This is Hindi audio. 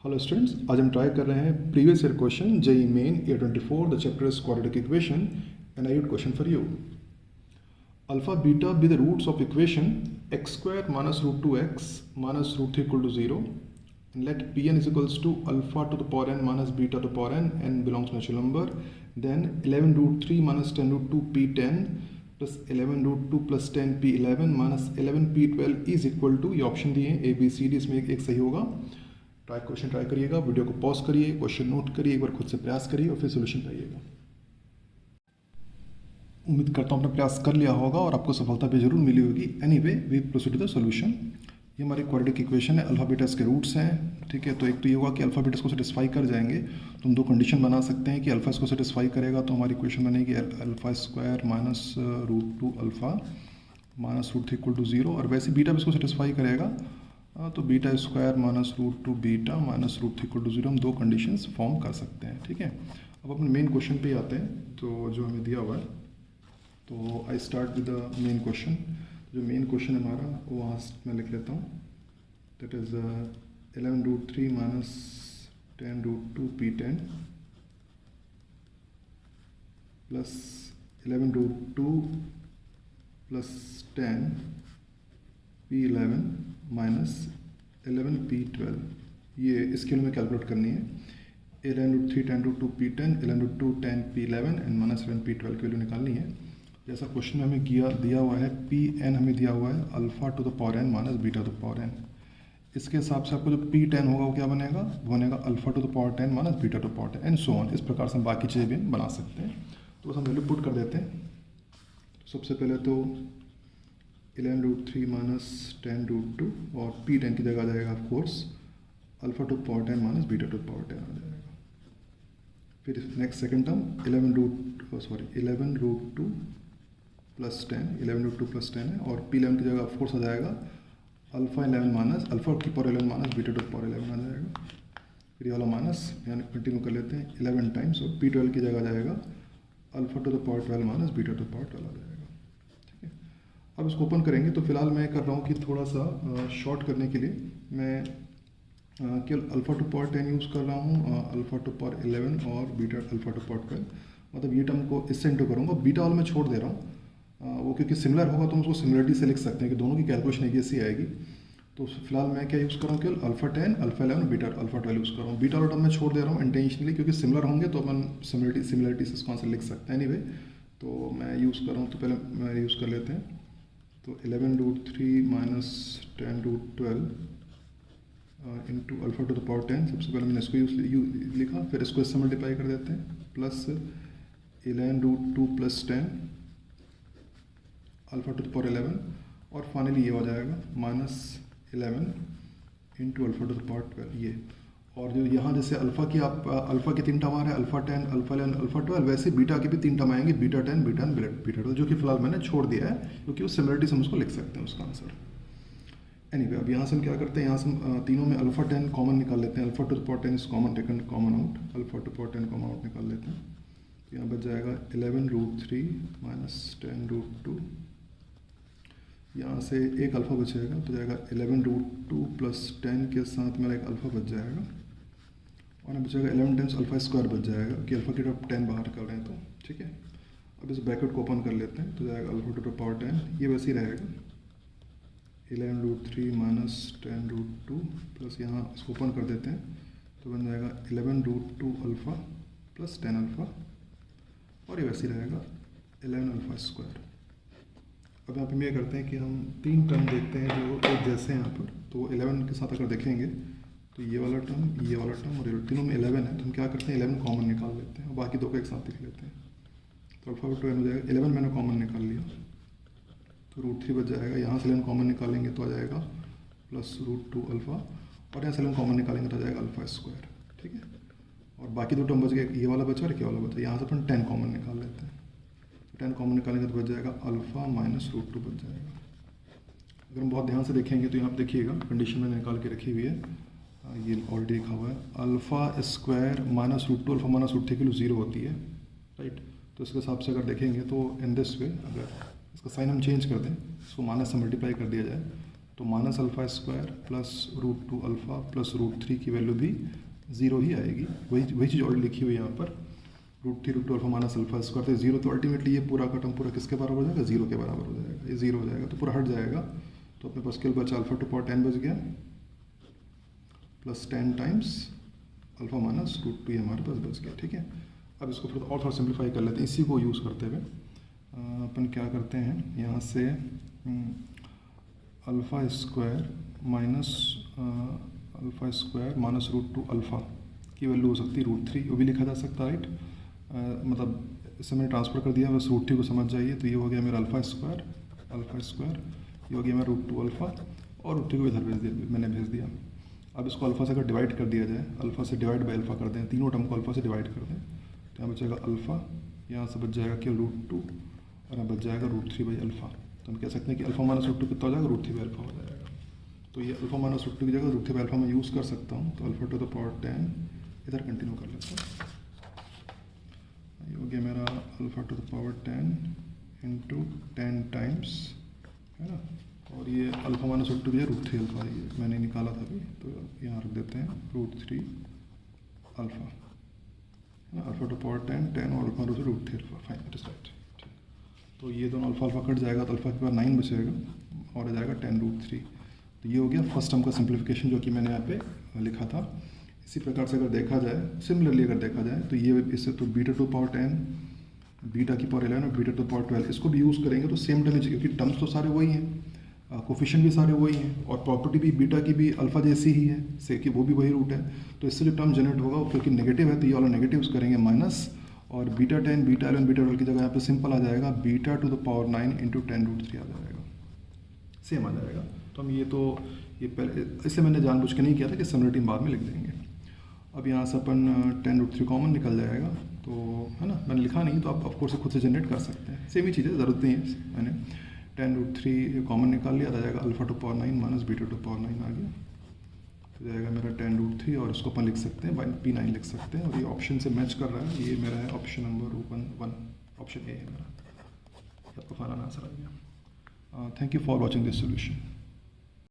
हेलो स्टूडेंट्स, आज हम ट्राई कर रहे हैं previous year question JEE main A24 the chapter is quadratic equation and I used question for you. Alpha beta be the roots of equation x square minus root 2x minus root 3 equal to 0 and let Pn is equals to alpha to the power n minus beta to the power n and belongs to natural number. Then 11 root 3 minus 10 root 2 P10 plus 11 root 2 plus 10 P11 minus 11 P12 is equal to, ये ऑप्शन दिए हैं A B C D, इसमें एक सही होगा. क्वेश्चन ट्राई करिएगा, वीडियो को पॉज करिए, क्वेश्चन नोट करिए, एक बार खुद से प्रयास करिए और फिर सोल्यूशन पाइएगा. उम्मीद करता हूँ आपने प्रयास कर लिया होगा और आपको सफलता भी जरूर मिली होगी. Anyway we proceed to the solution. ये हमारी क्वाड्रेटिक इक्वेशन है, अल्फा बीटा के रूट्स हैं. ठीक है, तो एक तो ये होगा कि अल्फा बीटा को सेटिस्फाई कर जाएंगे तो हम दो कंडीशन बना सकते हैं कि अल्फा इसको सेटिस्फाई करेगा तो हमारी इक्वेशन बनेगी alpha square minus root 2 alpha minus root 3 equal to 0. और वैसे बीटा भी इसको सेटिस्फाई करेगा तो beta square minus root 2 beta minus root 3 equal to 0. हम दो कंडीशंस फॉर्म कर सकते हैं. ठीक है, अब अपने मेन क्वेश्चन पे आते हैं. तो जो हमें दिया हुआ है, तो I start with the main question. जो मेन क्वेश्चन है हमारा वो वहाँ मैं लिख लेता हूँ. That is 11 root 3 minus 10 root 2 P10 plus 11 root 2 plus 10 P11 minus 11 P12. ये इसके लिए हमें कैलकुलेट करनी है. 11 root 3 10 root 2 P10, 11 root 2 10 P11 and minus 11 P12 की वैल्यू निकालनी है. जैसा क्वेश्चन में हमें दिया हुआ है Pn हमें दिया हुआ है alpha to the power n minus beta to the power n. इसके हिसाब से आपको जो P10 होगा वो क्या बनेगा, वो बनेगा alpha to the power 10 minus beta to the power 10 and so on. इस प्रकार से हम बाकी चीज़ें भी बना सकते हैं. तो बस हम वैल्यू पुट कर देते हैं. सबसे पहले तो 11 रूट 3 माइनस 10 रूट 2 और P10 की जगह आ जाएगा of course alpha to power 10 minus beta to power 10 आ जाएगा. फिर next second term 11 root 2 plus 10, 11 root 2 plus 10 है और P11 की जगह ऑफ कोर्स आ जाएगा अल्फा 11 माइनस अल्फा की power 11 minus beta to power 11 आ जाएगा. फिर ये वाला माइनस यानी कंटिन्यू कर लेते हैं 11 टाइम्स और P12 की जगह आ जाएगा alpha to the power 12 minus beta to power 12 आ जाएगा. अब इसको ओपन करेंगे तो फिलहाल मैं कर रहा हूँ कि थोड़ा सा शॉर्ट करने के लिए मैं केवल अल्फा टू पावर 10 यूज़ कर रहा हूँ, अल्फा टू पावर 11 और बीटा अल्फा टू पावर 12. मतलब ये टर्म को इससे इंटू करूँगा, बीटा वाला मैं छोड़ दे रहा हूँ. वो क्योंकि सिमिलर होगा तो हम उसको सिमिलरिटी से लिख सकते हैं कि दोनों की कैलकुलेशन एक जैसी आएगी. तो फिलहाल मैं क्या यूज़ कर रहा हूँ, केवल alpha 10 alpha 11 beta alpha 12 use कर रहा हूँ. बीटा वाला टर्म मैं छोड़ दे रहा हूँ इंटेंशनली क्योंकि सिमिलर होंगे तो अपन सिमिलरिटी से इसको आंसर लिख सकते हैं. एनीवे तो मैं यूज़ कर रहा हूँ, तो पहले मैं यूज़ कर लेते हैं. तो 11 root 3 minus 10 root 12 into alpha to the power 10. सबसे पहले मैंने इसको लिखा, फिर इसको इससे मल्टीप्लाई कर देते हैं. Plus 11 root 2 plus 10 alpha to the power 11 और फाइनली ये हो जाएगा minus 11 into alpha to the power 12. ये और जो यहाँ जैसे अल्फा की 3 टर्म आ रहा है, अल्फा 10 अल्फा 11 अल्फा 12, वैसे बीटा के भी 3 टर्म आएंगे, बीटा 10 बीटा 12, जो कि फिलहाल मैंने छोड़ दिया है क्योंकि उस सिमिलरिटी से हम उसको लिख सकते हैं उसका आंसर. एनीवे अब यहाँ से हम क्या करते हैं, यहाँ से हम तीनों में अल्फा 10 कॉमन निकाल लेते हैं. Alpha to the power 10 is common taken common out, alpha to power 10 common out निकाल लेते हैं. तो यहाँ बच जाएगा 11 रूट 3 माइनस 10 रूट 2. यहाँ से एक अल्फा बचेगा तो जाएगा 11 रूट 2 प्लस 10 के साथ मेरा एक अल्फा बच जाएगा और यहाँ बचेगा 11 टाइम्स अल्फा स्क्वायर बच जाएगा कि अल्फा की टॉप 10 बाहर कर रहे हैं तो. ठीक है, अब इस ब्रैकेट को ओपन कर लेते हैं तो जाएगा अल्फा टू द पावर 10, ये वैसे ही रहेगा 11 रूट 3 माइनस 10 रूट 2 प्लस यहाँ इसको ओपन कर देते हैं तो बन जाएगा 11 रूट 2 अल्फा प्लस 10 अल्फा और ये वैसे ही रहेगा 11 अल्फा स्क्वायर. अब यहाँ पे ये करते हैं कि हम 3 टर्म देखते हैं जो एक जैसे हैं यहाँ पर. तो 11 के साथ अगर देखेंगे तो ये वाला टर्म और ये तीनों में 11 है तो हम क्या करते हैं 11 कॉमन निकाल लेते हैं और बाकी दो को एक साथ लिख लेते हैं. तो अल्फा टू हो जाएगा 11 मैंने कॉमन निकाल लिया तो रूट 3 बच जाएगा. यहाँ से 11 कॉमन निकालेंगे तो आ जाएगा प्लस रूट 2 अल्फा और यहाँ से 11 कॉमन निकालेंगे तो आ जाएगा अल्फा स्क्वायर. ठीक है, और बाकी दो टर्म बच गए, ये वाला बचा और ये वाला बचा. यहाँ से अपन 10 कॉमन निकाल लेते हैं. 10 कॉमन निकालेंगे तो बच जाएगा अल्फा माइनस रूट 2 बच जाएगा. अगर हम बहुत ध्यान से देखेंगे तो यहाँ पर देखिएगा कंडीशन मैंने निकाल के रखी हुई है, ये ऑलरेडी लिखा हुआ है alpha square minus root 2 alpha minus root 3 की 0 होती है. राइट, तो इसके हिसाब से अगर देखेंगे तो इन दिस वे अगर इसका साइन हम चेंज कर दें, इसको माइनस से मल्टीप्लाई कर दिया जाए तो minus alpha square plus √2 alpha plus √3 की वैल्यू भी 0 ही आएगी। वही चीज़ ऑलरेडी लिखी हुई है यहाँ पर, √3 √2 अल्फ़ा माइनस अल्फ़ा स्क्वायर, तो 0, तो अल्टीमेटली ये पूरा का टर्म पूरा किसके बराबर हो जाएगा, 0 के बराबर हो जाएगा। ये 0 हो जाएगा तो पूरा हट जाएगा, तो अपने पास केवल बचा अल्फ़ा टू पावर 10 बच गया प्लस 10 टाइम्स अल्फ़ा माइनस √2 ये हमारे पास बच गया। ठीक है, अब इसको फिर और थोड़ा सिंप्लीफाई कर लेते हैं। इसी को यूज़ करते हुए अपन क्या करते हैं, यहाँ से अल्फ़ा स्क्वायर माइनस √2 अल्फ़ा की वैल्यू हो सकती है √3, वो भी लिखा जा सकता है, राइट। मतलब इसे मैंने ट्रांसफ़र कर दिया, बस √3 को समझ जाइए। तो ये हो गया मेरा अल्फ़ा स्क्वायर, ये हो गया मेरा √2 अल्फ़ा, और √3 को इधर मैंने भेज दिया। अब इसको अल्फ़ा से अगर डिवाइड कर दिया जाए, अल्फ़ा से डिवाइड बाई अल्फ़ा कर दें, तीनों टर्म को अल्फ़ा से डिवाइड कर दें, तो यहाँ बचेगा अल्फ़ा, यहाँ से बच जाएगा केवल √2, और यहाँ बच जाएगा √3 बाई अल्फ़ा। तो हम कह सकते हैं कि अल्फ़ा माइनस √2 कितना हो जाएगा, √3 बाई अल्फ़ा हो जाएगा। तो ये अल्फ़ा माइनस √2 की जगह √3 बाई अल्फ़ा मैं यूज़ कर सकता हूँ। तो अल्फ़ा टू द पावर 10 इधर कंटिन्यू कर लेते हैं। ये हो गया मेरा alpha two the power 10 into 10 times, है ना। और ये अल्फ़ा माइनस √2 की जगह √3 अल्फ़ा, ये मैंने निकाला था अभी, तो यहाँ रख देते हैं √3 अल्फ़ा, है ना। अल्फ़ा टू पावर 10 और alpha √3 alpha, fine, it is right. तो ये दोनों अल्फ़ा अल्फ़ा कट जाएगा, तो अल्फ़ा के बाद 9 बचेगा और आ जाएगा 10√3। तो ये हो गया फर्स्ट टर्म का सिंप्लीफिकेशन, जो कि मैंने यहाँ पे लिखा था। इसी प्रकार से अगर देखा जाए, सिमिलरली अगर देखा जाए, तो ये इससे तो बीटा टू पावर 10, बीटा की पावर 11 और बीटा टू पावर 12 इसको भी यूज़ करेंगे तो सेम टर्म, क्योंकि टर्म्स तो सारे वही हैं, कोफिशिएंट भी सारे वही हैं, और प्रॉपर्टी भी बीटा की भी अल्फ़ा जैसी ही है, से कि वो भी वही रूट है। तो इससे जो टर्म जनरेट होगा, क्योंकि नेगेटिव है तो ये वाला नेगेटिव्स करेंगे माइनस, और बीटा 10, बीटा 11, बीटा 12 की जगह यहाँ पे सिंपल आ जाएगा beta two the power 9 into 10√3 आ जाएगा, सेम आ जाएगा। तो हम ये पहले, इससे मैंने जानबूझ के नहीं किया था कि सिमिलरिटी बाद में लिख देंगे। अब यहाँ से अपन 10√3 कॉमन निकल जाएगा, तो है ना, मैंने लिखा नहीं, तो आप ऑफकोर्स खुद से जनरेट कर सकते हैं, सेम ही चीज़ है, ज़रूरत नहीं है। मैंने 10√3 कॉमन निकाल लिया, आ जाएगा alpha two power 9 minus beta to power 9 आ गया, तो जाएगा मेरा 10√3, और इसको अपन लिख सकते हैं P9 लिख सकते हैं, और ये ऑप्शन से मैच कर रहा है। ये मेरा है ऑप्शन नंबर 1, ऑप्शन ए है मेरा। आपको फाइनल आंसर आ गया। Thank you for watching this solution.